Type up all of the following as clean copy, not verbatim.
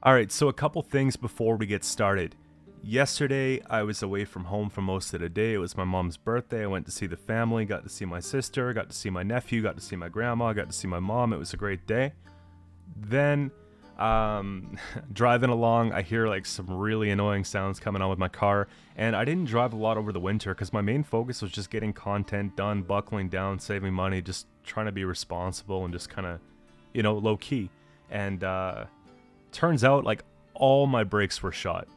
Alright, so a couple things before we get started. Yesterday, I was away from home for most of the day. It was my mom's birthday. I went to see the family, got to see my sister, got to see my nephew, got to see my grandma, got to see my mom. It was a great day. Then, driving along, I hear like some really annoying sounds coming on with my car. And I didn't drive a lot over the winter because my main focus was just getting content done, buckling down, saving money, just trying to be responsible and just kind of, low key. And, turns out like all my brakes were shot,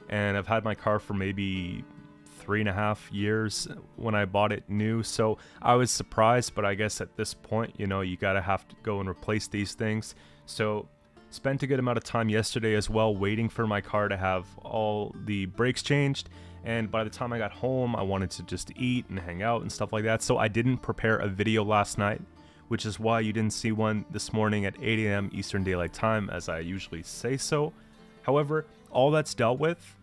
and I've had my car for maybe 3.5 years when I bought it new, so I was surprised. But I guess at this point, you gotta have to go and replace these things. So spent a good amount of time yesterday as well waiting for my car to have all the brakes changed, and by the time I got home I wanted to just eat and hang out and stuff like that, so I didn't prepare a video last night, which is why you didn't see one this morning at 8 a.m. Eastern Daylight Time, as I usually say so. However, all that's dealt with,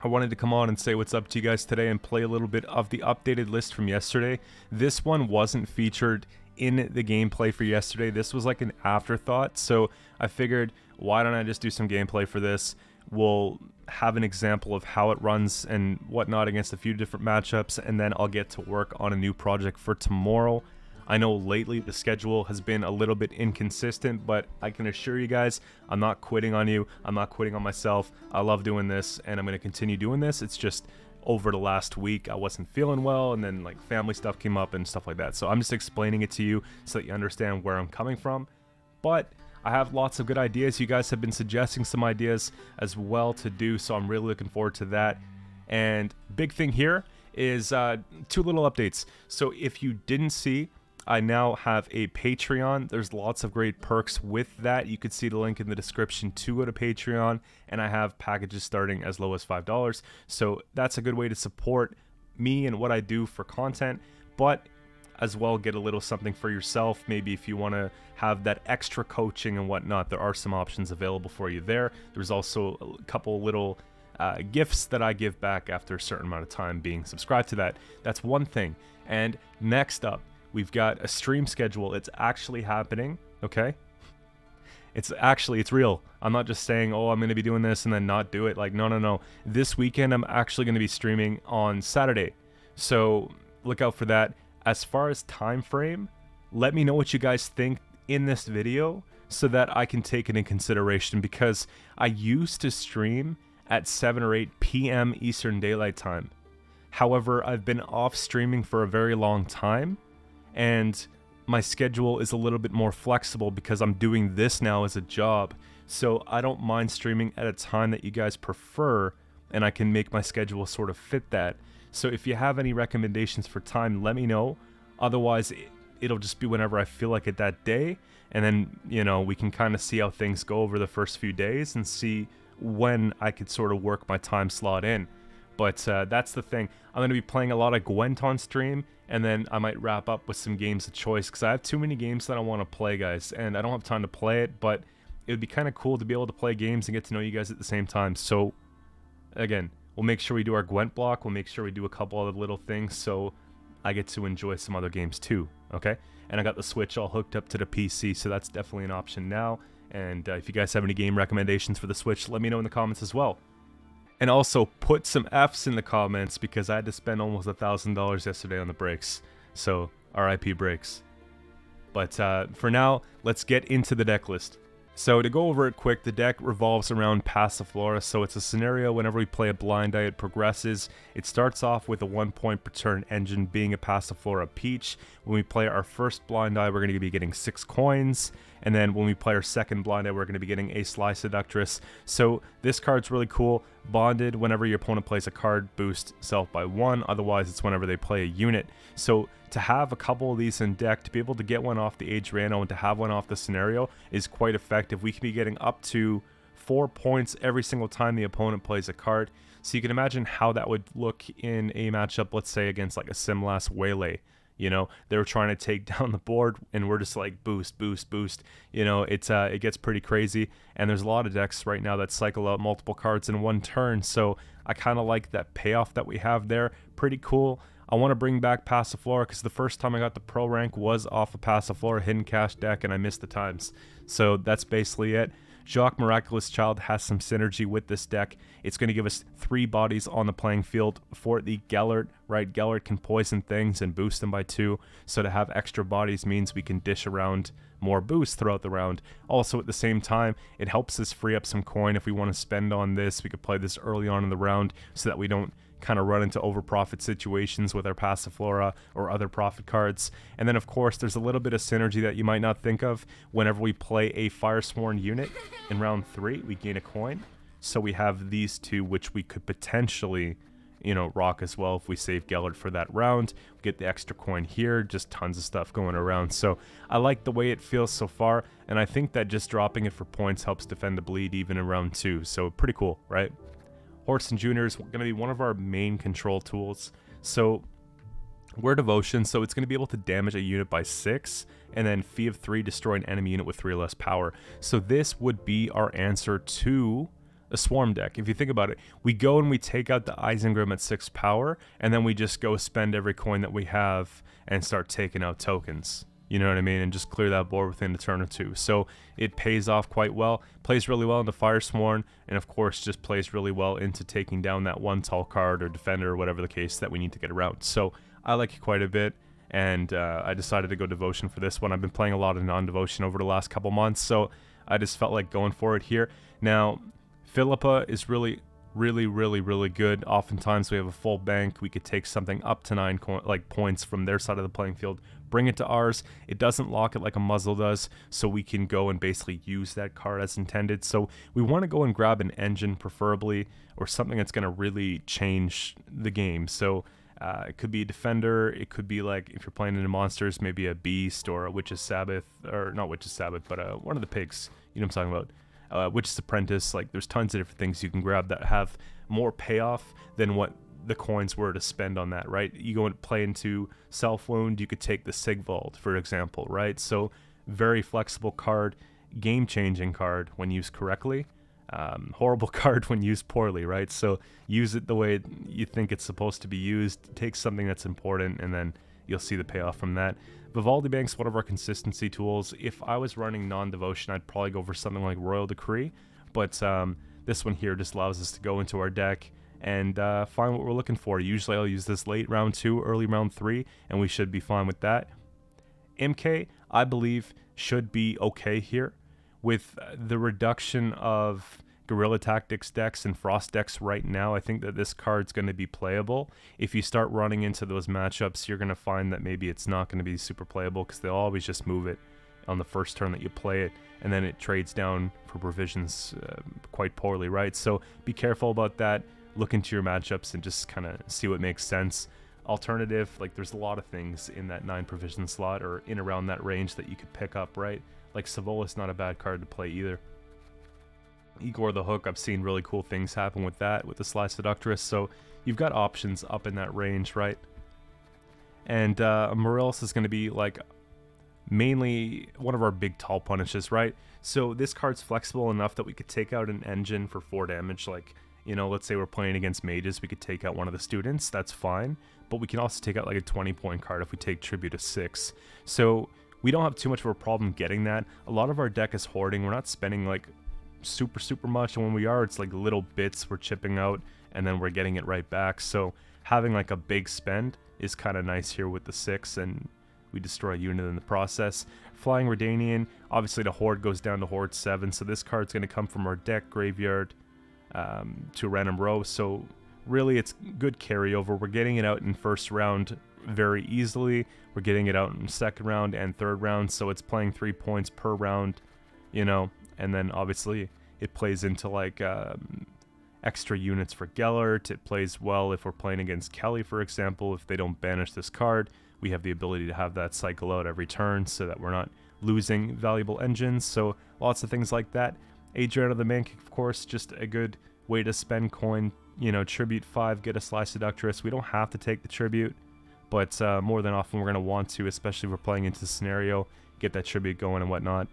I wanted to come on and say what's up to you guys today and play a little bit of the updated list from yesterday. This one wasn't featured in the gameplay for yesterday. This was like an afterthought, so I figured, why don't I just do some gameplay for this? We'll have an example of how it runs and whatnot against a few different matchups, and then I'll get to work on a new project for tomorrow. I know lately the schedule has been a little bit inconsistent, but I can assure you guys, I'm not quitting on you. I'm not quitting on myself. I love doing this, and I'm going to continue doing this. It's just over the last week, I wasn't feeling well, and then like family stuff came up and stuff like that. So I'm just explaining it to you so that you understand where I'm coming from. But I have lots of good ideas. You guys have been suggesting some ideas as well to do, so I'm really looking forward to that. And big thing here is two little updates. So if you didn't see, I now have a Patreon. There's lots of great perks with that. You could see the link in the description to go to Patreon, and I have packages starting as low as $5. So that's a good way to support me and what I do for content, but as well get a little something for yourself. Maybe if you want to have that extra coaching and whatnot, there are some options available for you there. There's also a couple little gifts that I give back after a certain amount of time being subscribed to that. That's one thing. And next up, we've got a stream schedule. It's actually happening, okay? It's real. I'm not just saying, oh, I'm going to be doing this and then not do it. Like, no. This weekend, I'm actually going to be streaming on Saturday. So look out for that. As far as time frame, let me know what you guys think in this video so that I can take it in consideration, because I used to stream at 7 or 8 p.m. Eastern Daylight Time. However, I've been off streaming for a very long time, and my schedule is a little bit more flexible because I'm doing this now as a job. So I don't mind streaming at a time that you guys prefer, and I can make my schedule sort of fit that. So if you have any recommendations for time, let me know. Otherwise, it'll just be whenever I feel like it that day. And then, we can kind of see how things go over the first few days and see when I could sort of work my time slot in. But that's the thing. I'm going to be playing a lot of Gwent on stream, and then I might wrap up with some games of choice, because I have too many games that I want to play, guys, and I don't have time to play it, but it would be kind of cool to be able to play games and get to know you guys at the same time. So, again, we'll make sure we do our Gwent block. We'll make sure we do a couple other little things so I get to enjoy some other games too, okay? And I got the Switch all hooked up to the PC, so that's definitely an option now. And if you guys have any game recommendations for the Switch, let me know in the comments as well. And also, put some Fs in the comments, because I had to spend almost $1,000 yesterday on the brakes. So, RIP brakes. But for now, let's get into the deck list. So to go over it quick, the deck revolves around Passiflora. So it's a scenario whenever we play a blind eye, it progresses. It starts off with a 1 point per turn engine being a Passiflora Peach. When we play our first blind eye, we're going to be getting 6 coins. And then when we play our second blind eye, we're going to be getting a Sly Seductress. So this card's really cool. Bonded, whenever your opponent plays a card, boost self by 1. Otherwise, it's whenever they play a unit. So to have a couple of these in deck, to be able to get one off the Age Rano and to have one off the scenario is quite effective. We can be getting up to 4 points every single time the opponent plays a card. So you can imagine how that would look in a matchup, let's say against like a Simlas Waylay. They were trying to take down the board, and we're just like boost. It gets pretty crazy, and there's a lot of decks right now that cycle out multiple cards in one turn, so I kind of like that payoff that we have there. Pretty cool. I want to bring back Passiflora, because the first time I got the pro rank was off a Passiflora Hidden Cache deck, and I missed the times. So that's basically it. Jacques Miraculous Child has some synergy with this deck. It's going to give us 3 bodies on the playing field for the Gellert, right? Gellert can poison things and boost them by 2, so to have extra bodies means we can dish around more boost throughout the round. Also, at the same time, it helps us free up some coin if we want to spend on this. We could play this early on in the round so that we don't kind of run into over-profit situations with our Passiflora or other profit cards. And then, of course, there's a little bit of synergy that you might not think of. Whenever we play a Firesworn unit in round 3, we gain a coin. So we have these 2, which we could potentially, you know, rock as well if we save Gellert for that round. We get the extra coin here, just tons of stuff going around. So I like the way it feels so far, and I think that just dropping it for points helps defend the bleed even in round 2. So pretty cool, right? Horse and Junior is going to be one of our main control tools. So we're Devotion, so it's going to be able to damage a unit by 6, and then Fee of 3, destroy an enemy unit with 3 or less power. So this would be our answer to a Swarm deck. If you think about it, we go and we take out the Isengrim at 6 power, and then we just go spend every coin that we have and start taking out tokens. You know what I mean? And just clear that board within a turn or 2. So it pays off quite well. Plays really well into Firesworn, and of course just plays really well into taking down that 1 tall card or defender or whatever the case that we need to get around. So I like it quite a bit, and I decided to go Devotion for this one. I've been playing a lot of non-Devotion over the last couple months, so I just felt like going for it here. Now, Philippa is really good. Oftentimes we have a full bank. We could take something up to 9 points from their side of the playing field, bring it to ours. It doesn't lock it like a muzzle does, so we can go and basically use that card as intended. So we want to go and grab an engine preferably, or something that's going to really change the game. So it could be a defender. It could be, like, if you're playing into monsters, maybe a beast or a Witch's Sabbath, or not Witch's Sabbath, but one of the pigs. You know what I'm talking about? Witch's Apprentice. Like, there's tons of different things you can grab that have more payoff than what the coins were to spend on that, right? You go and play into Self Wound, you could take the Sigvald, for example, right? So very flexible card, game-changing card when used correctly, horrible card when used poorly, right? So use it the way you think it's supposed to be used, take something that's important, and then you'll see the payoff from that. Vivaldi Bank's one of our consistency tools. If I was running non-Devotion, I'd probably go for something like Royal Decree, but this one here just allows us to go into our deck and find what we're looking for. Usually I'll use this late round 2, early round 3, and we should be fine with that. MK, I believe, should be okay here. With the reduction of Guerrilla Tactics decks and Frost decks right now, I think that this card's going to be playable. If you start running into those matchups, you're going to find that maybe it's not going to be super playable, because they'll always just move it on the first turn that you play it, and then it trades down for provisions quite poorly, right? So be careful about that. Look into your matchups and just kind of see what makes sense. Alternative, like, there's a lot of things in that 9 provision slot or in around that range that you could pick up, right? Like Savolis, not a bad card to play either. Igor the Hook, I've seen really cool things happen with that, with the Sly Seductress, so you've got options up in that range, right? And Morels is going to be, like, mainly one of our big tall punishes, right? So this card's flexible enough that we could take out an engine for 4 damage, like, you know, let's say we're playing against mages, we could take out one of the students, that's fine, but we can also take out like a 20-point card if we take Tribute of 6. So we don't have too much of a problem getting that. A lot of our deck is hoarding. We're not spending like super much, and when we are, it's like little bits we're chipping out and then we're getting it right back. So having like a big spend is kind of nice here with the 6, and we destroy a unit in the process. Flying Redanian, obviously the Hoard goes down to Hoard 7, so this card's going to come from our deck graveyard to a random row, so really it's good carryover. We're getting it out in first round very easily. We're getting it out in second round and third round, so it's playing 3 points per round, you know, and then obviously it plays into like extra units for Gellert. It plays well if we're playing against Kelly, for example. If they don't banish this card, we have the ability to have that cycle out every turn so that we're not losing valuable engines. So lots of things like that. Adriana the Man, of course, just a good way to spend coin. You know, Tribute 5, get a Sly Seductress. We don't have to take the Tribute, but more than often we're going to want to, especially if we're playing into the scenario, get that Tribute going and whatnot.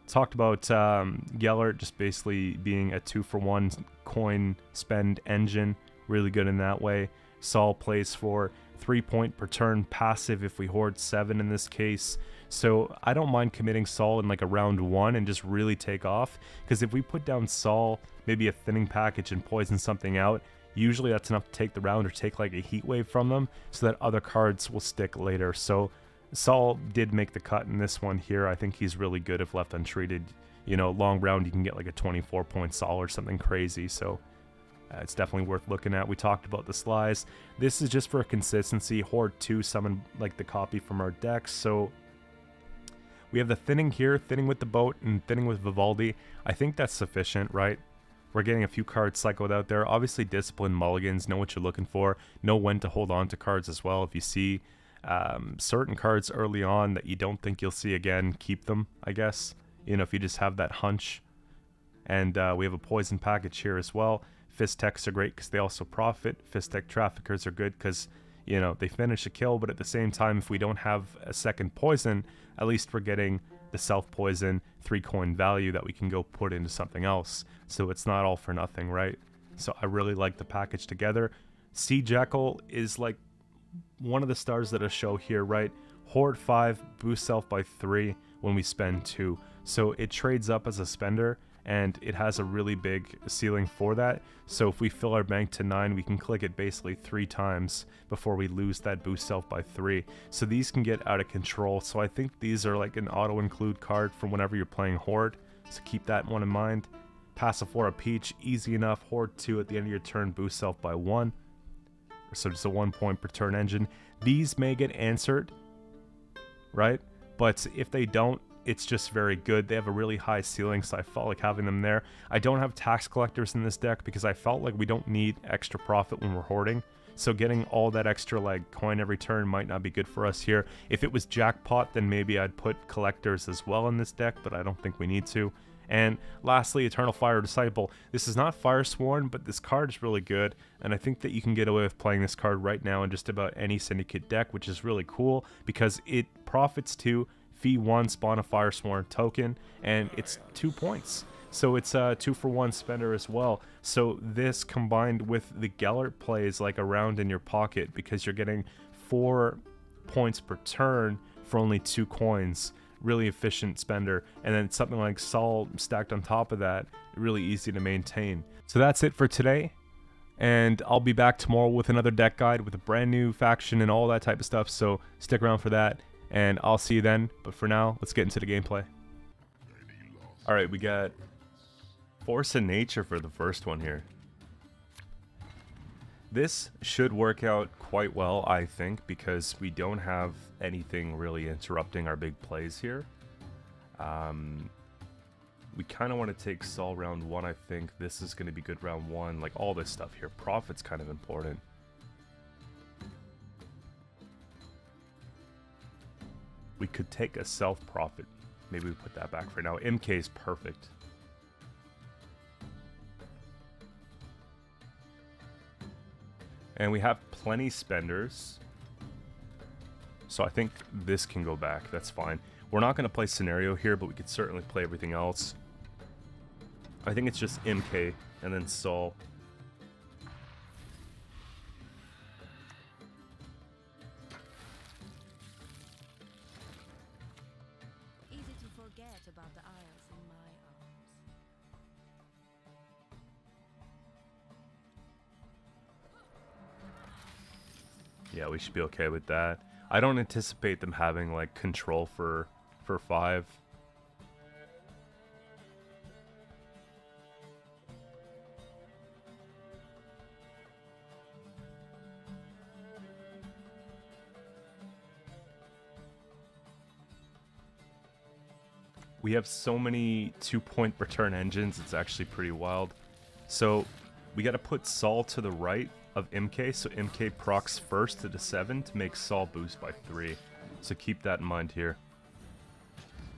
Talked about Gellert just basically being a 2-for-1 coin spend engine. Really good in that way. Saul plays for 3 point per turn passive if we hoard 7 in this case. So I don't mind committing Sol in like a round 1 and just really take off, because if we put down Sol, maybe a thinning package, and poison something out, usually that's enough to take the round or take like a heat wave from them so that other cards will stick later. So Sol did make the cut in this one here. I think he's really good if left untreated. You know, long round you can get like a 24-point Sol or something crazy, so it's definitely worth looking at. We talked about the slides. This is just for consistency. Hoard 2 summon like the copy from our decks. So we have the thinning here, thinning with the boat, and thinning with Vivaldi. I think that's sufficient, right? We're getting a few cards cycled out there. Obviously, discipline mulligans, know what you're looking for. Know when to hold on to cards as well. If you see certain cards early on that you don't think you'll see again, keep them, I guess. You know, if you just have that hunch. And we have a poison package here as well. Fist techs are great because they also profit. Fist tech traffickers are good because, you know, they finish a kill, but at the same time, if we don't have a second poison, at least we're getting the self-poison 3-coin value that we can go put into something else. So it's not all for nothing, right? So I really like the package together. Sea Jackal is like one of the stars that I show here, right? Hoard 5, boost self by 3 when we spend 2. So it trades up as a spender, and it has a really big ceiling for that. So if we fill our bank to 9, we can click it basically 3 times before we lose that boost self by 3. So these can get out of control. So I think these are like an auto-include card for whenever you're playing Hoard. So keep that one in mind. Passiflora Peach, easy enough. Hoard 2 at the end of your turn, boost self by 1. So just a 1 point per turn engine. These may get answered, right? But if they don't, it's just very good. They have a really high ceiling, so I felt like having them there. I don't have tax collectors in this deck because I felt like we don't need extra profit when we're hoarding. So getting all that extra like coin every turn might not be good for us here. If it was jackpot, then maybe I'd put collectors as well in this deck, but I don't think we need to. And lastly, Eternal Fire Disciple. This is not Firesworn, but this card is really good, and I think that you can get away with playing this card right now in just about any Syndicate deck, which is really cool because it profits to fee 1, spawn a Firesworn token, and it's 2 points. So it's a 2-for-1 spender as well. So this combined with the Gellert plays like around in your pocket because you're getting 4 points per turn for only 2 coins. Really efficient spender, and then something like Sol stacked on top of that, really easy to maintain. So that's it for today, and I'll be back tomorrow with another deck guide with a brand new faction and all that type of stuff, so stick around for that, and I'll see you then. But for now, let's get into the gameplay. Alright, we got Force of Nature for the first one here. This should work out quite well, I think, because we don't have anything really interrupting our big plays here. We kind of want to take Sol round 1, I think. This is going to be good round 1. Like, all this stuff here. Profit's kind of important. We could take a self-profit. Maybe we put that back for now. MK is perfect. And we have plenty spenders. So I think this can go back. That's fine. We're not going to play Scenario here, but we could certainly play everything else. I think it's just MK and then Sol. Easy to forget about the isles in my arms. Yeah, we should be okay with that. I don't anticipate them having like control for 5. We have so many 2-point return engines, it's actually pretty wild. So we got to put Sol to the right of MK, so MK procs first to the 7 to make Sol boost by 3. So keep that in mind here.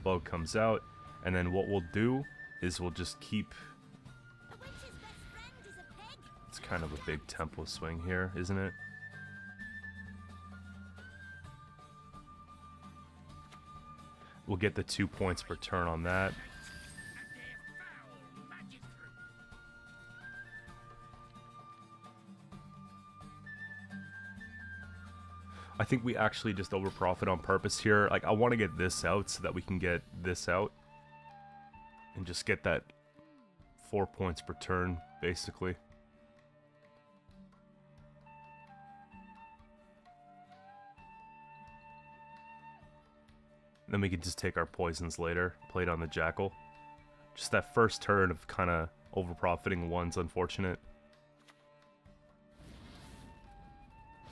Bow comes out, and then what we'll do is we'll just keep... It's kind of a big tempo swing here, isn't it? We'll get the 2 points per turn on that. I think we actually just overprofit on purpose here. Like, I want to get this out so that we can get this out. And just get that 4 points per turn, basically. Then we can just take our poisons later, play it on the Jackal. Just that first turn of kind of overprofiting one's unfortunate.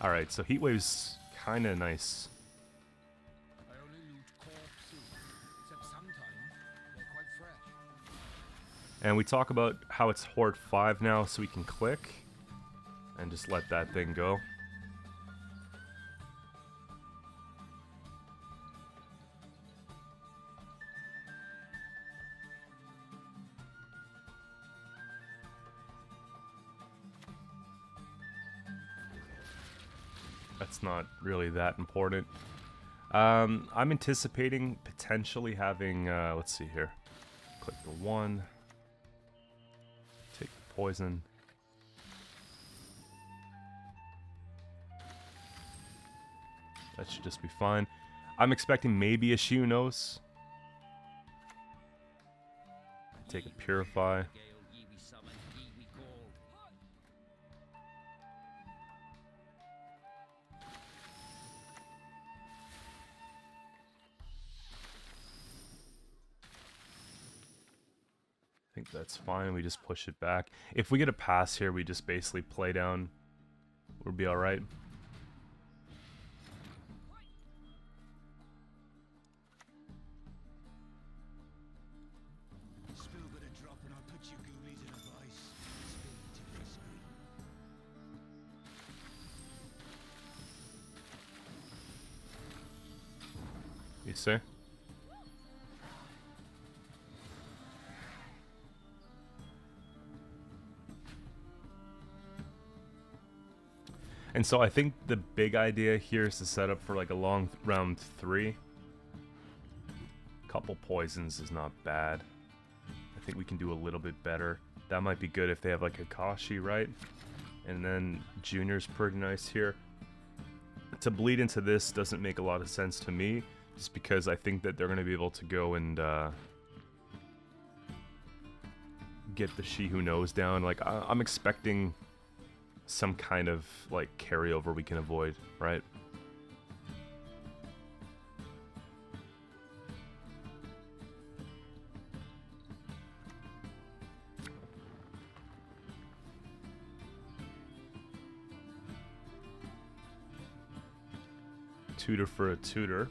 Alright, so Heatwave's kind of nice. And we talk about how it's Hoard 5 now, so we can click and just let that thing go. That's not really that important. I'm anticipating potentially having, let's see here. Click the 1. Take the poison. That should just be fine. I'm expecting maybe a She Who Knows. Take a Purify. I think that's fine. We just push it back. If we get a pass here, we just basically play down. We'll be alright. You see? And so I think the big idea here is to set up for like a long round 3. Couple poisons is not bad. I think we can do a little bit better. That might be good if they have like a Kashi, right? And then Junior's pretty nice here. To bleed into this doesn't make a lot of sense to me, just because I think that they're going to be able to go and get the She Who Knows down. Like, I'm expecting some kind of like carryover we can avoid, right? Tutor for a tutor.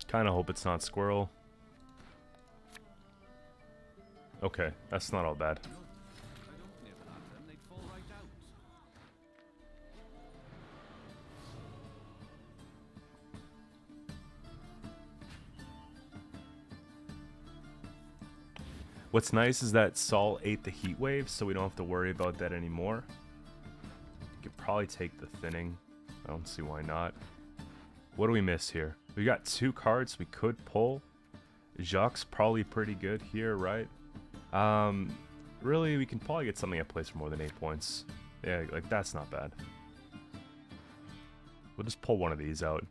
Kinda hope it's not Squirrel. Okay, that's not all bad. What's nice is that Saul ate the heat wave, so we don't have to worry about that anymore. We could probably take the thinning. I don't see why not. What do we miss here? We got 2 cards we could pull. Jacques probably pretty good here, right? Really, we can probably get something that plays for more than 8 points. Yeah, like that's not bad. We'll just pull one of these out.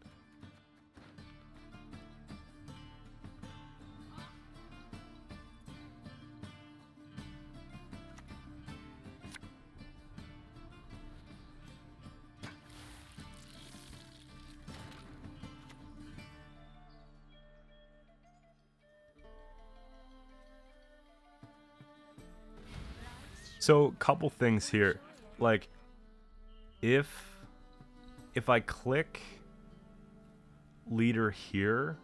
So, couple things here. Like, if I click leader here,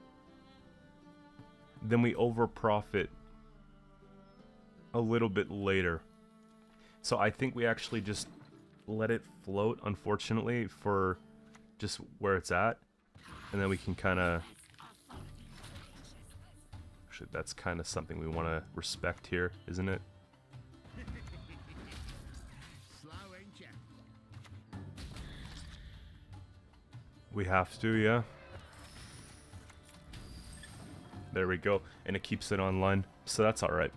then we overprofit a little bit later. So I think we actually just let it float, unfortunately, for just where it's at. And then we can kind of... Actually, that's kind of something we want to respect here, isn't it? We have to, yeah. There we go. And it keeps it online. So that's alright.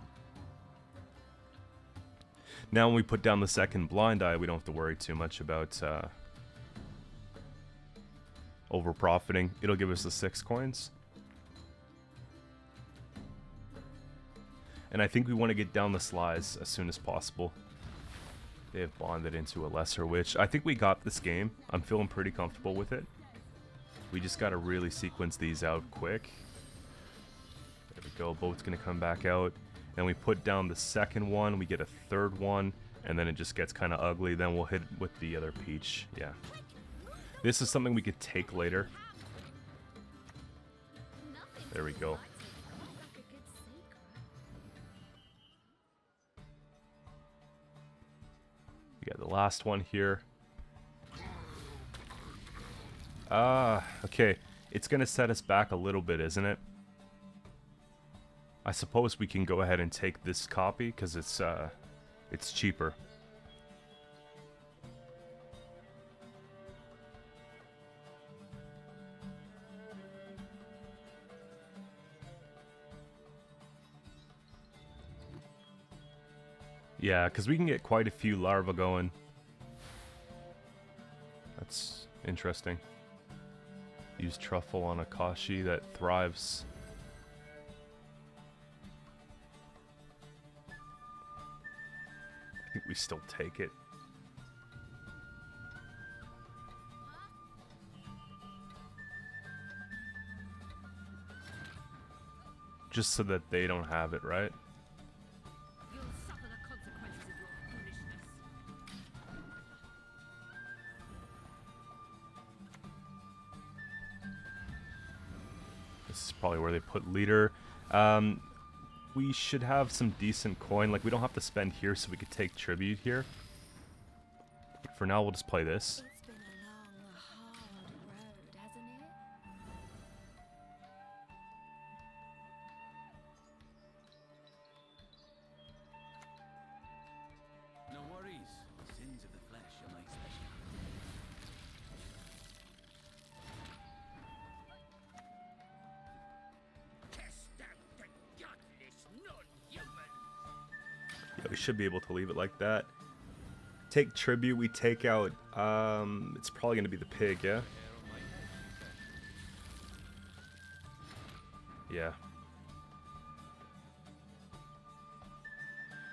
Now when we put down the second blind eye, we don't have to worry too much about over profiting. It'll give us the 6 coins. And I think we want to get down the slides as soon as possible. They have bonded into a lesser witch. I think we got this game. I'm feeling pretty comfortable with it. We just got to really sequence these out quick. There we go. Boat's going to come back out. Then we put down the second one. We get a third one. And then it just gets kind of ugly. Then we'll hit with the other peach. Yeah. This is something we could take later. There we go. We got the last one here. Okay. It's going to set us back a little bit, isn't it? I suppose we can go ahead and take this copy because it's cheaper. Yeah, because we can get quite a few larvae going. That's interesting. Use truffle on a kashi that thrives. I think we still take it. Just so that they don't have it, right? You'll suffer the consequences of your foolishness. This is probably where they put leader. We should have some decent coin. Like, we don't have to spend here, so we could take tribute here. For now, we'll just play this. It's been a long, hard road, hasn't it? No worries. Sins of the flesh are my specialty. Cast out the godless non-human. Yeah, we should be able to leave it like that. Take tribute, we take out, it's probably going to be the pig, yeah? Yeah.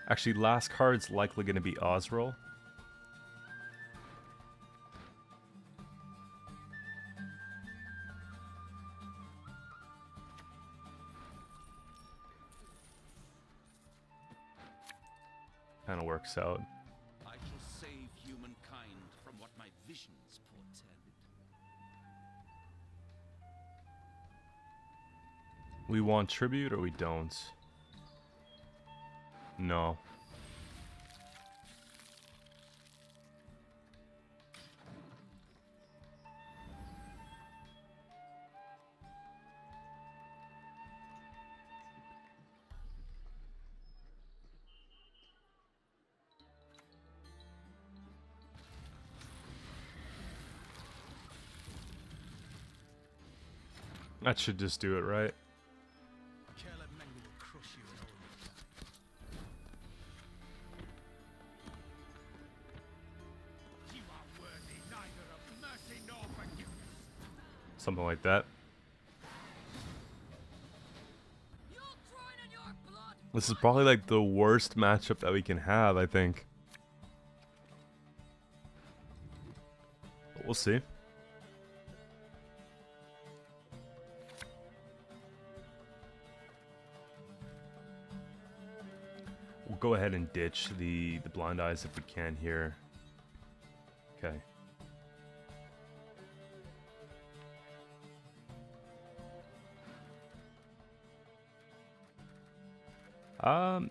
Actually, last card's likely going to be Osriel. Kind of works out. I shall save humankind from what my visions portend. We want tribute or we don't? No. That should just do it, right? Something like that. This is probably like the worst matchup that we can have, I think. But we'll see. We'll go ahead and ditch the blind eyes if we can here. Okay.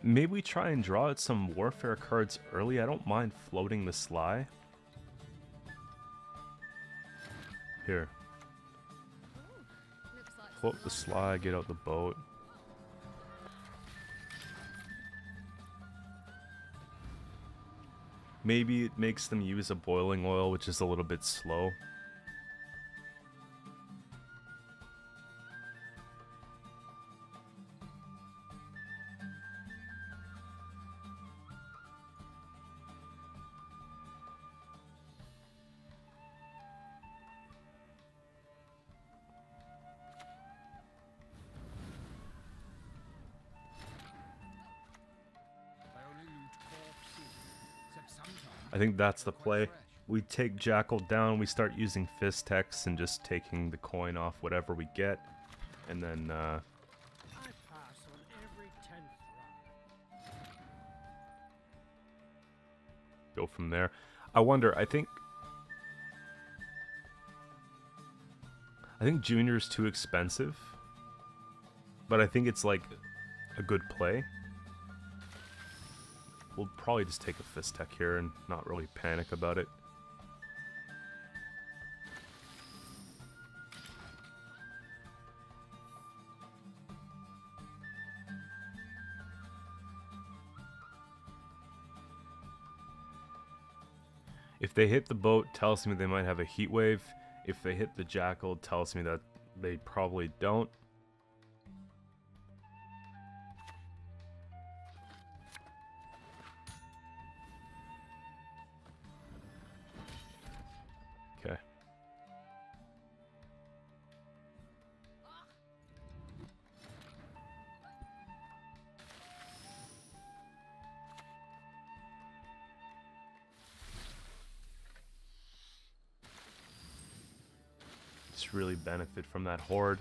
Maybe we try and draw out some warfare cards early. I don't mind floating the sly. Here. Float the sly, get out the boat. Maybe it makes them use a boiling oil, which is a little bit slow. I think that's the play. We take Jackal down, we start using fist techs and just taking the coin off whatever we get. And then, I pass on every 10th round. go from there. I wonder, I think Junior's too expensive. But I think it's like a good play. We'll probably just take a fist tech here and not really panic about it. If they hit the boat, tells me they might have a heat wave. If they hit the Jackal, tells me that they probably don't. Okay. Just really benefit from that Hoard.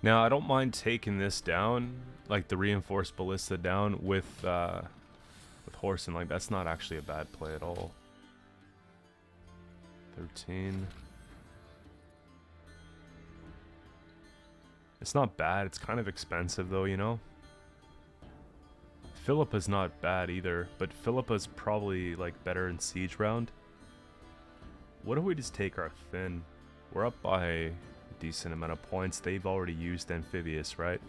Now, I don't mind taking this down, like the reinforced ballista down with horse, and like that's not actually a bad play at all. 13. It's not bad. It's kind of expensive though, you know. Philippa's not bad either, but Philippa's probably like better in siege round. What if we just take our Finn? We're up by a decent amount of points. They've already used Amphibious, right?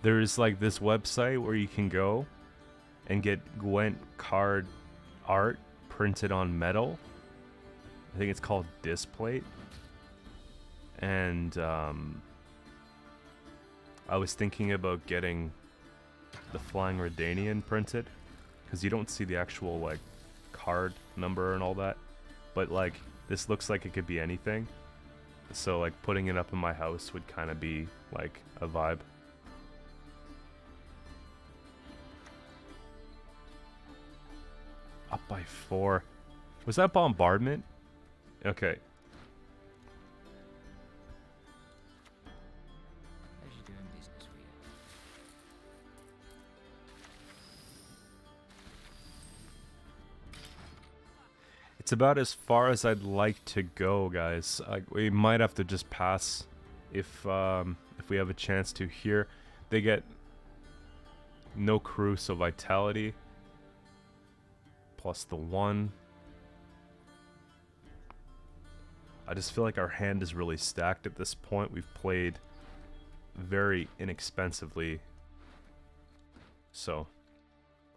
There's like this website where you can go and get Gwent card art printed on metal. I think it's called Displate. And I was thinking about getting the Flying Redanian printed, because you don't see the actual like card number and all that. But like this looks like it could be anything. So like putting it up in my house would kind of be like a vibe. Up by 4. Was that bombardment? Okay. How's you doing business for you? It's about as far as I'd like to go, guys. We might have to just pass if we have a chance to here. They get no crew, so vitality. Plus the 1. I just feel like our hand is really stacked at this point. We've played very inexpensively. So,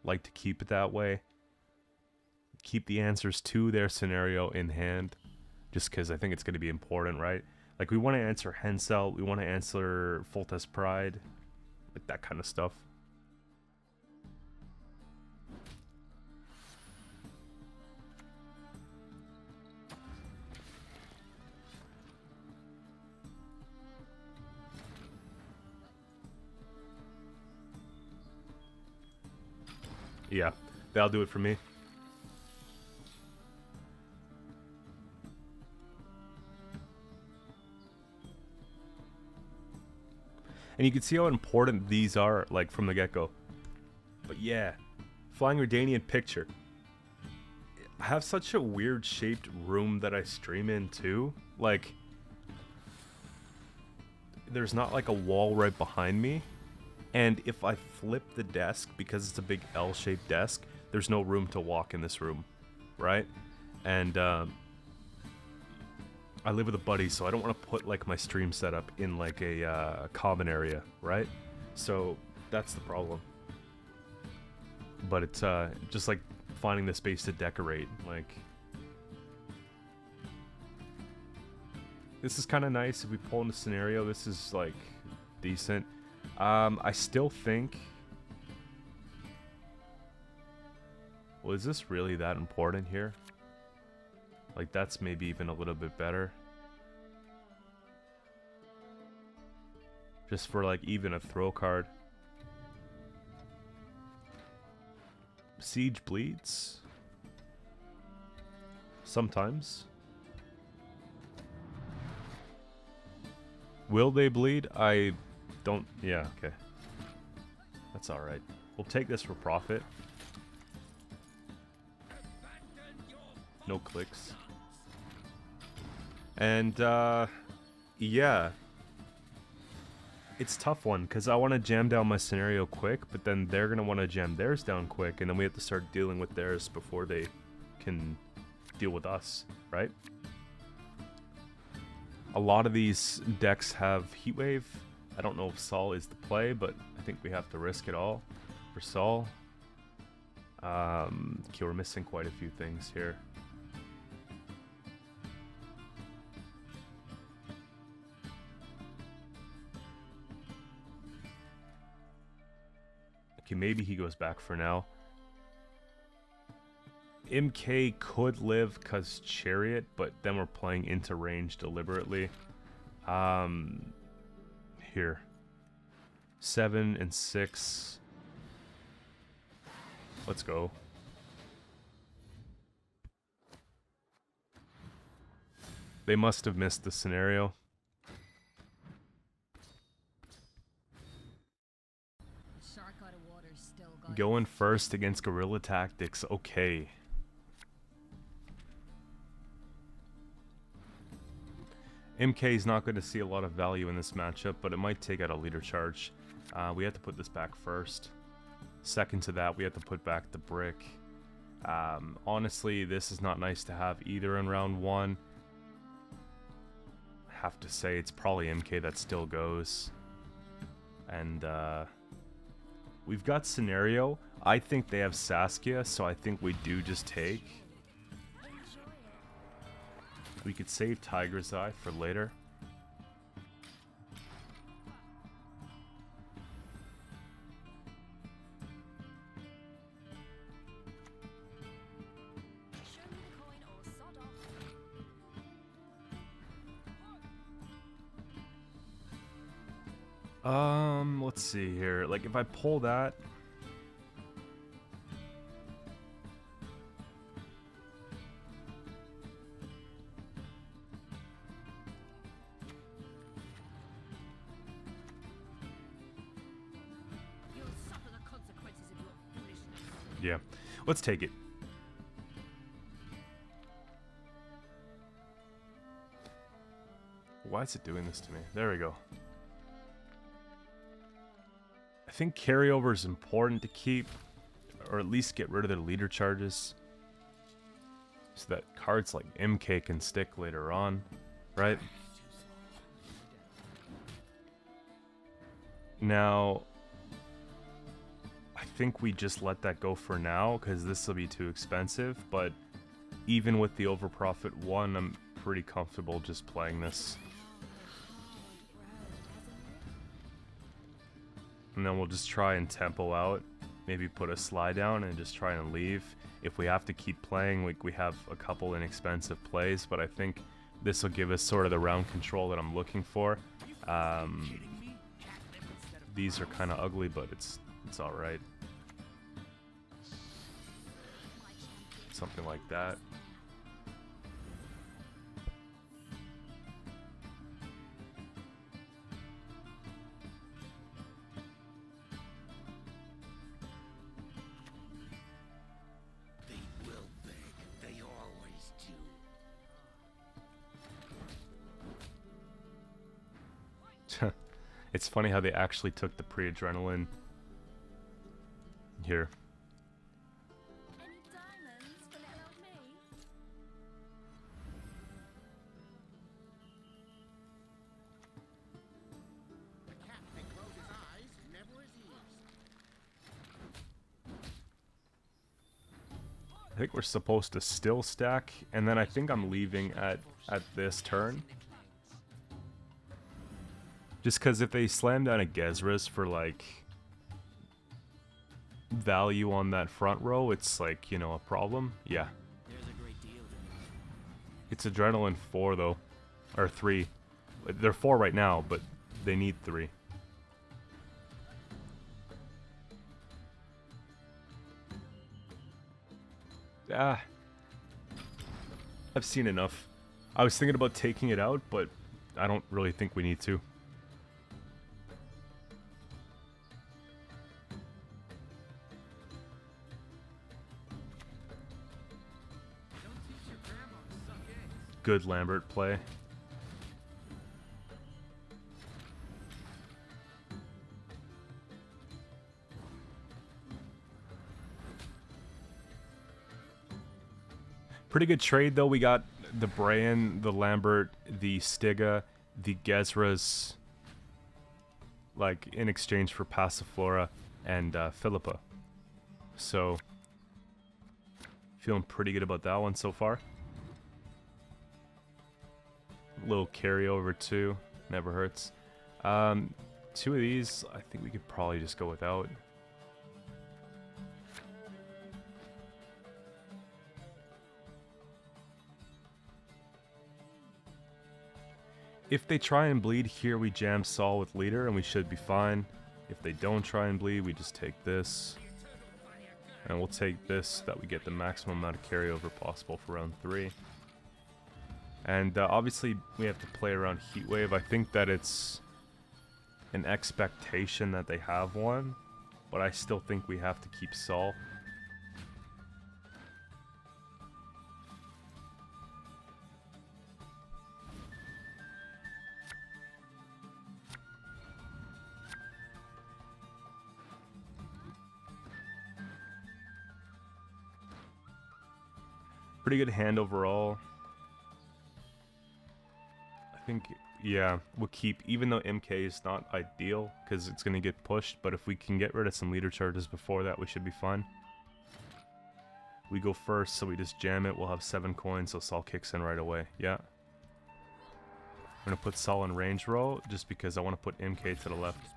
like to keep it that way. Keep the answers to their scenario in hand. Just because I think it's going to be important, right? Like, we want to answer Hensel. We want to answer Foltest Pride. Like, that kind of stuff. Yeah, that'll do it for me. And you can see how important these are, like, from the get-go. But yeah, Flying Redanian picture. I have such a weird shaped room that I stream in too. Like, there's not like a wall right behind me. And if I flip the desk, because it's a big L-shaped desk, there's no room to walk in this room, right? And I live with a buddy, so I don't want to put like my stream setup in like a common area, right? So that's the problem. But it's just like finding the space to decorate. Like, this is kind of nice. If we pull in a scenario, this is like decent. I still think. Well, is this really that important here? Like, that's maybe even a little bit better. Just for like even a throw card. Siege bleeds. Sometimes. Will they bleed? I don't... Yeah, okay. That's alright. We'll take this for profit. No clicks. And, yeah. It's a tough one, because I want to jam down my scenario quick, but then they're going to want to jam theirs down quick, and then we have to start dealing with theirs before they can deal with us, right? A lot of these decks have Heatwave. I don't know if Sol is the play, but I think we have to risk it all for Sol. Okay, we're missing quite a few things here. Okay, maybe he goes back for now. MK could live because Chariot, but then we're playing into range deliberately. Here. 7 and 6. Let's go. They must have missed the scenario. Going first against Guerilla Tactics. Okay. MK is not going to see a lot of value in this matchup, but it might take out a leader charge. We have to put this back first. Second to that, we have to put back the brick. Honestly, this is not nice to have either in round 1. Have to say, it's probably MK that still goes. And, we've got Scenario. I think they have Saskia, so I think we do just take. We could save Tiger's Eye for later. Let's see here. Like, if I pull that... Yeah, let's take it. Why is it doing this to me? There we go. I think carryover is important to keep, or at least get rid of their leader charges, so that cards like MK can stick later on, right? Now, I think we just let that go for now, because this will be too expensive, but even with the overprofit 1, I'm pretty comfortable just playing this. And then we'll just try and tempo out, maybe put a slide down and just try and leave. If we have to keep playing, we have a couple inexpensive plays, but I think this will give us sort of the round control that I'm looking for. These are kind of ugly, but it's alright. Something like that. It's funny how they actually took the pre-adrenaline here. Any diamonds for little old me? think we're supposed to still stack, and then I think I'm leaving at this turn. Just because if they slam down a Gezra's for, like, value on that front row, it's, like, you know, a problem. Yeah. It's Adrenaline 4, though. Or 3. They're 4 right now, but they need 3. Ah. I've seen enough. I was thinking about taking it out, but I don't really think we need to. Good Lambert play. Pretty good trade though. We got the Brayan, the Lambert, the Stiga, the Gezra's, like in exchange for Passiflora and Philippa. So feeling pretty good about that one so far. Little carryover too, never hurts. 2 of these, I think we could probably just go without. If they try and bleed here, we jam Saul with leader and we should be fine. If they don't try and bleed, we just take this. And we'll take this so that we get the maximum amount of carryover possible for round 3. And obviously we have to play around Heatwave. I think that it's an expectation that they have one, but I still think we have to keep Saul. Pretty good hand overall. I think, yeah, we'll keep, even though MK is not ideal, because it's going to get pushed, but if we can get rid of some leader charges before that, we should be fine. We go first, so we just jam it. We'll have 7 coins, so Saul kicks in right away. Yeah. I'm going to put Saul in range row, just because I want to put MK to the left.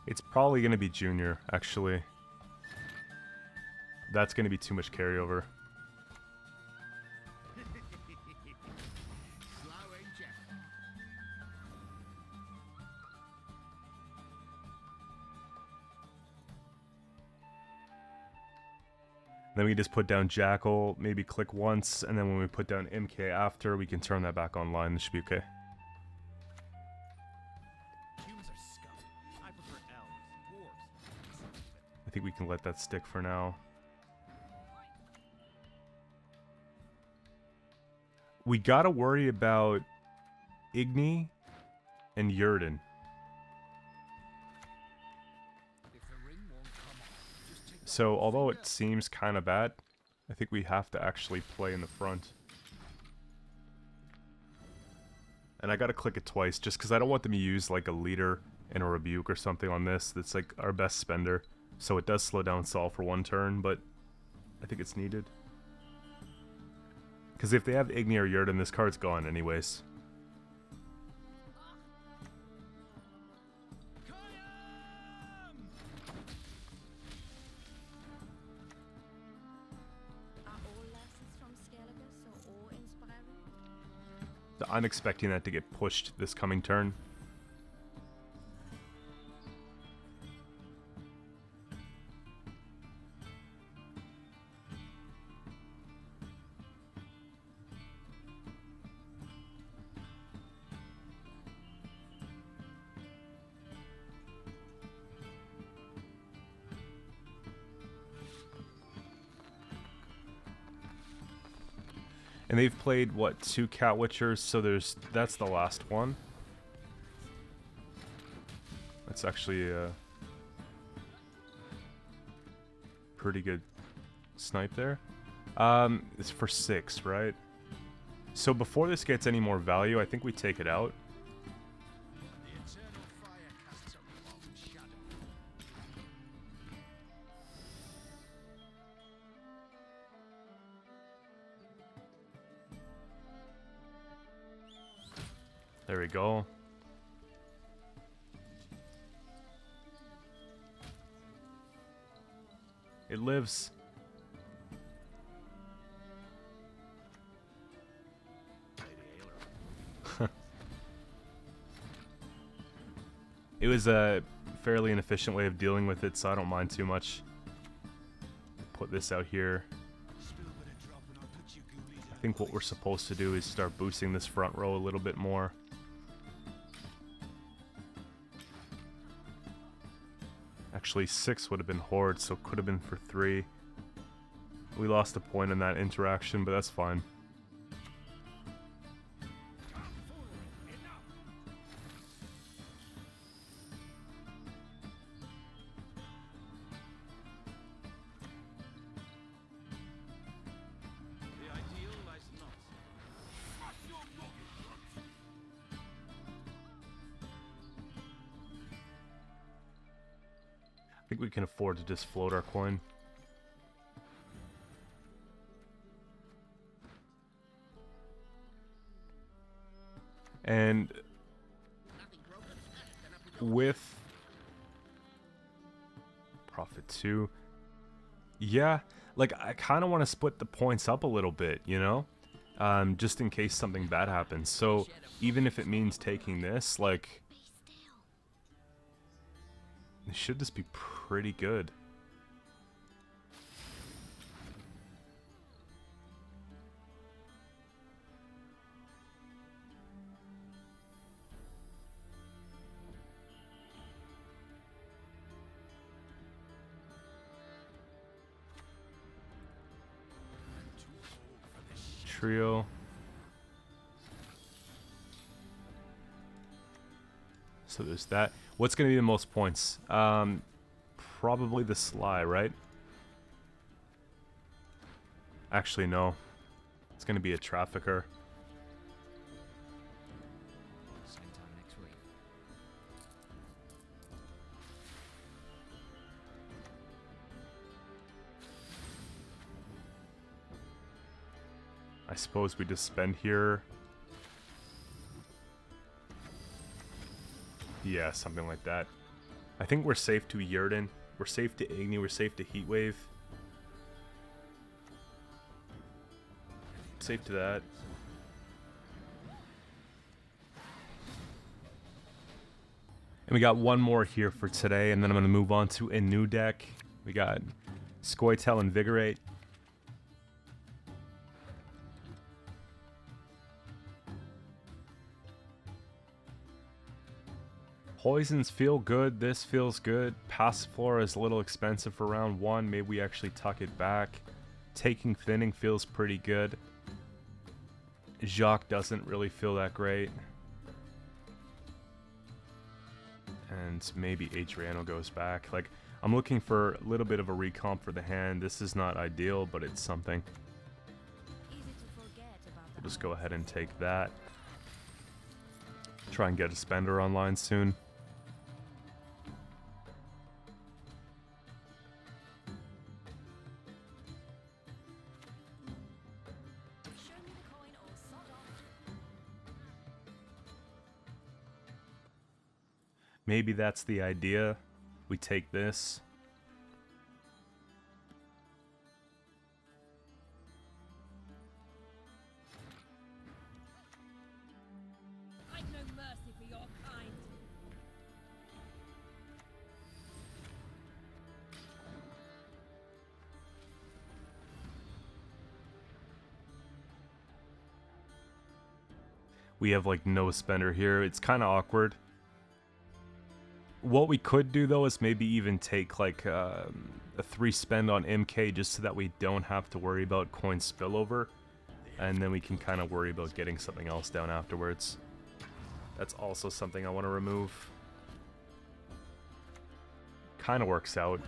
It's probably going to be Junior, actually. That's going to be too much carryover. Then we just put down Jackal, maybe click once, and then when we put down MK after, we can turn that back online. This should be okay. I think we can let that stick for now. We gotta worry about Igni and Yurden. So, although it seems kind of bad, I think we have to actually play in the front. And I gotta click it twice, just because I don't want them to use like a leader and a rebuke or something on this. That's like our best spender. So it does slow down Saul for 1 turn, but I think it's needed. Because if they have Igni or Yurden, this card's gone anyways. So I'm expecting that to get pushed this coming turn. And they've played, what, 2 Cat Witchers, so that's the last one. That's actually a pretty good snipe there. It's for 6, right? So before this gets any more value, I think we take it out. There we go. It lives. It was a fairly inefficient way of dealing with it, so I don't mind too much. Put this out here. I think what we're supposed to do is start boosting this front row a little bit more. Actually, 6 would have been Hoard, so could have been for 3. We lost a point in that interaction, but that's fine. I think we can afford to just float our coin. And with profit 2, yeah, like I kind of want to split the points up a little bit, you know, just in case something bad happens. So even if it means taking this, like, it should just be pretty good. Trio. So there's that. What's going to be the most points? Probably the Sly, right? Actually, no. It's going to be a Trafficker. Same time next week. I suppose we just spend here. Yeah, something like that. I think we're safe to Yurden. We're safe to Igni. We're safe to Heatwave. Safe to that. And we got one more here for today, and then I'm going to move on to a new deck. We got Scoia'tael Invigorate. Poisons feel good. This feels good. Passiflora is a little expensive for round 1. Maybe we actually tuck it back. Taking Thinning feels pretty good. Jacques doesn't really feel that great. And maybe Adriano goes back. Like, I'm looking for a little bit of a recomp for the hand. This is not ideal, but it's something. We'll just go ahead and take that. Try and get a spender online soon. Maybe that's the idea. We take this. I've no mercy for your kind. We have like no spender here. It's kind of awkward. What we could do though is maybe even take like a 3 spend on MK just so that we don't have to worry about coin spillover, and then we can kind of worry about getting something else down afterwards. That's also something I want to remove. Kind of works out.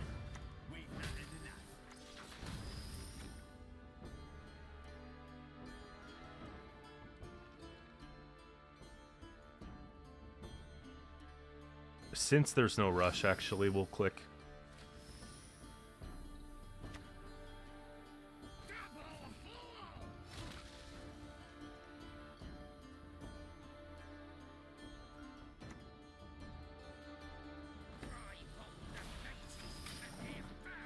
Since there's no rush, actually, we'll click.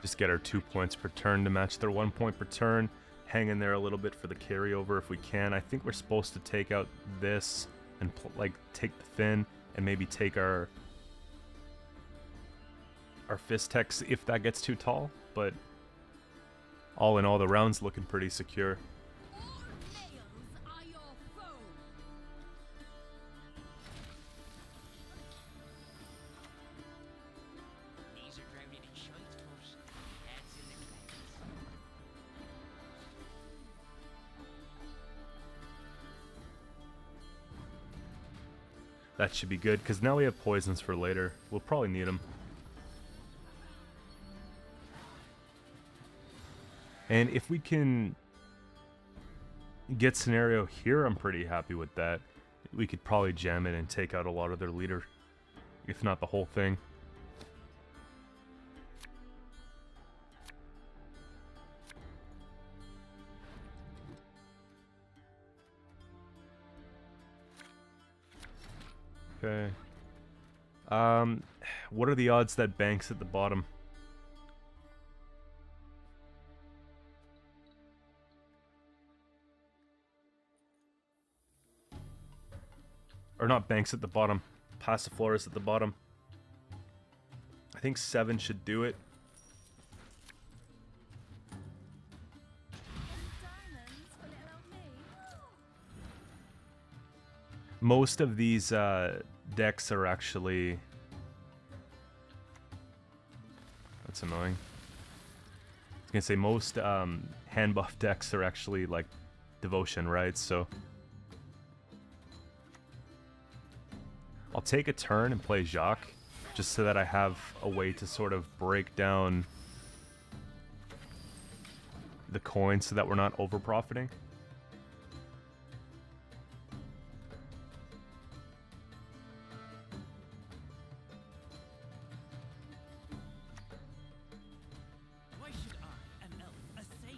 Just get our 2 points per turn to match their 1 point per turn. Hang in there a little bit for the carryover if we can. I think we're supposed to take out this and like take the Thin and maybe take our Fist Techs if that gets too tall. But all in all, the round's looking pretty secure. That should be good, because now we have poisons for later. We'll probably need them. And if we can get scenario here, I'm pretty happy with that. We could probably jam it and take out a lot of their leader, if not the whole thing. Okay. What are the odds that Bank's at the bottom? Or not Bank's at the bottom. Passiflora's at the bottom. I think 7 should do it. Most of these decks are actually... That's annoying. I was gonna say most hand buff decks are actually like Devotion, right? So I'll take a turn and play Jacques, just so that I have a way to sort of break down the coins so that we're not over profiting.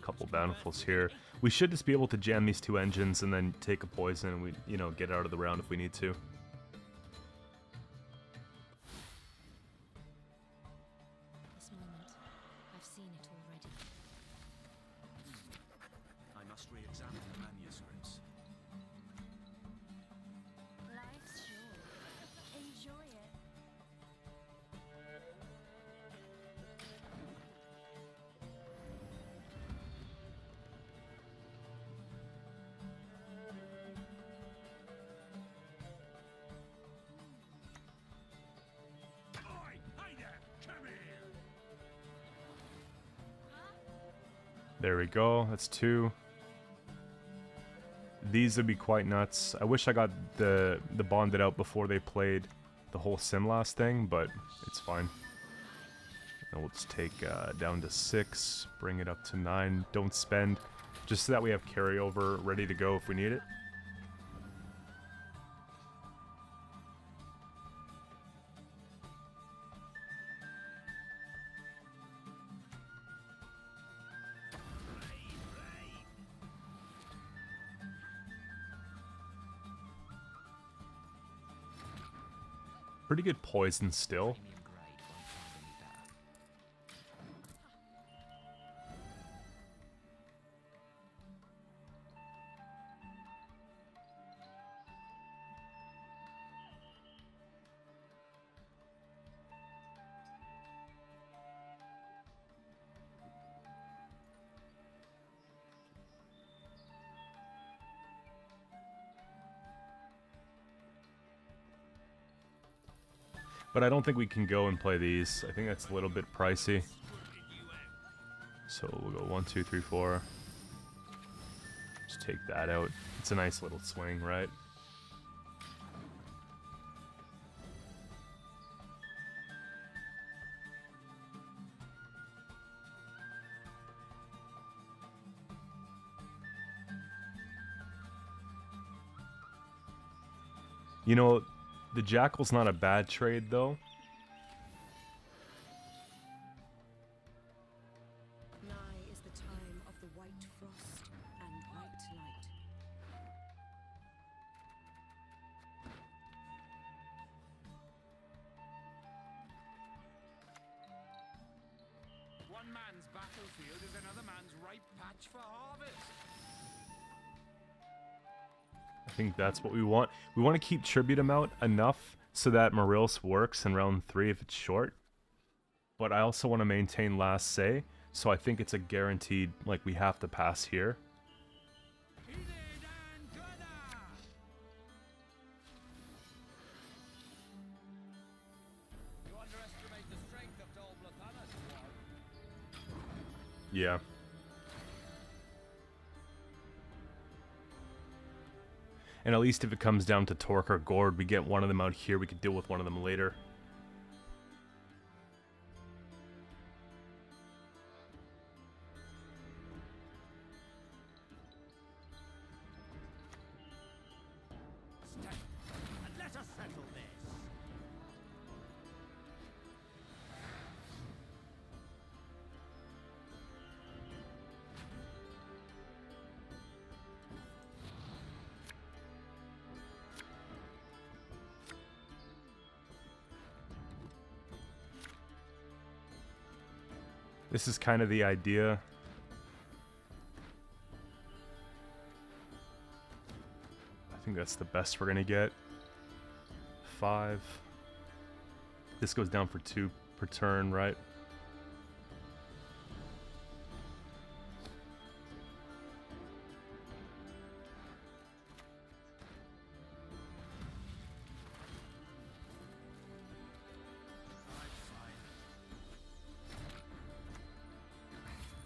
Couple bountifuls here. We should just be able to jam these 2 engines and then take a poison and we, you know, get out of the round if we need to. This moment, I've seen it already. I must re-examine the manuscripts. Life's short. Enjoy it. There we go, that's 2. These would be quite nuts. I wish I got the bonded out before they played the whole Simlast thing, but it's fine. And we'll just take down to 6, bring it up to 9, don't spend, just so that we have carryover ready to go if we need it. Pretty good poison still. Premium grade won't find any better. But I don't think we can go and play these. I think that's a little bit pricey. So we'll go 1, 2, 3, 4. Just take that out. It's a nice little swing, right? You know, the Jackal's not a bad trade, though. Nigh is the time of the white frost and white light. One man's battlefield is another man's ripe patch for harvest. I think that's what we want. We want to keep tribute amount enough so that Maril's works in round 3 if it's short. But I also want to maintain last say, so I think it's a guaranteed, like, we have to pass here. Heated and Guerilla! You underestimate the strength of Dol Blathanna's war. Yeah. And at least if it comes down to Torque or Gord, we get one of them out here, we could deal with one of them later. Step and let us settle this. This is kind of the idea. I think that's the best we're gonna get. 5. This goes down for 2 per turn, right?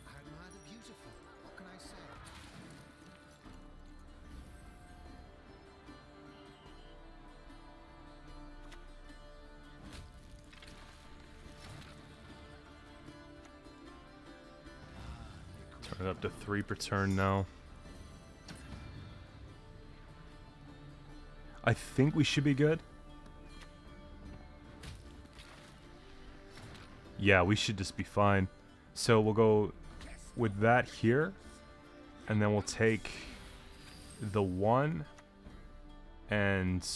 I admire the beautiful. What can I say? Turn it up to 3 per turn now. I think we should be good. Yeah, we should just be fine. So we'll go with that here. And then we'll take the 1 and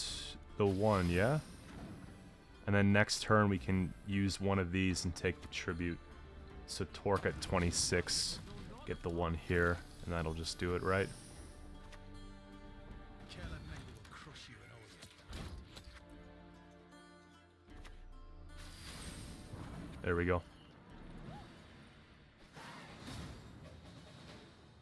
the 1, yeah? And then next turn we can use one of these and take the tribute. So Torque at 26, get the 1 here, and that'll just do it, right? There we go.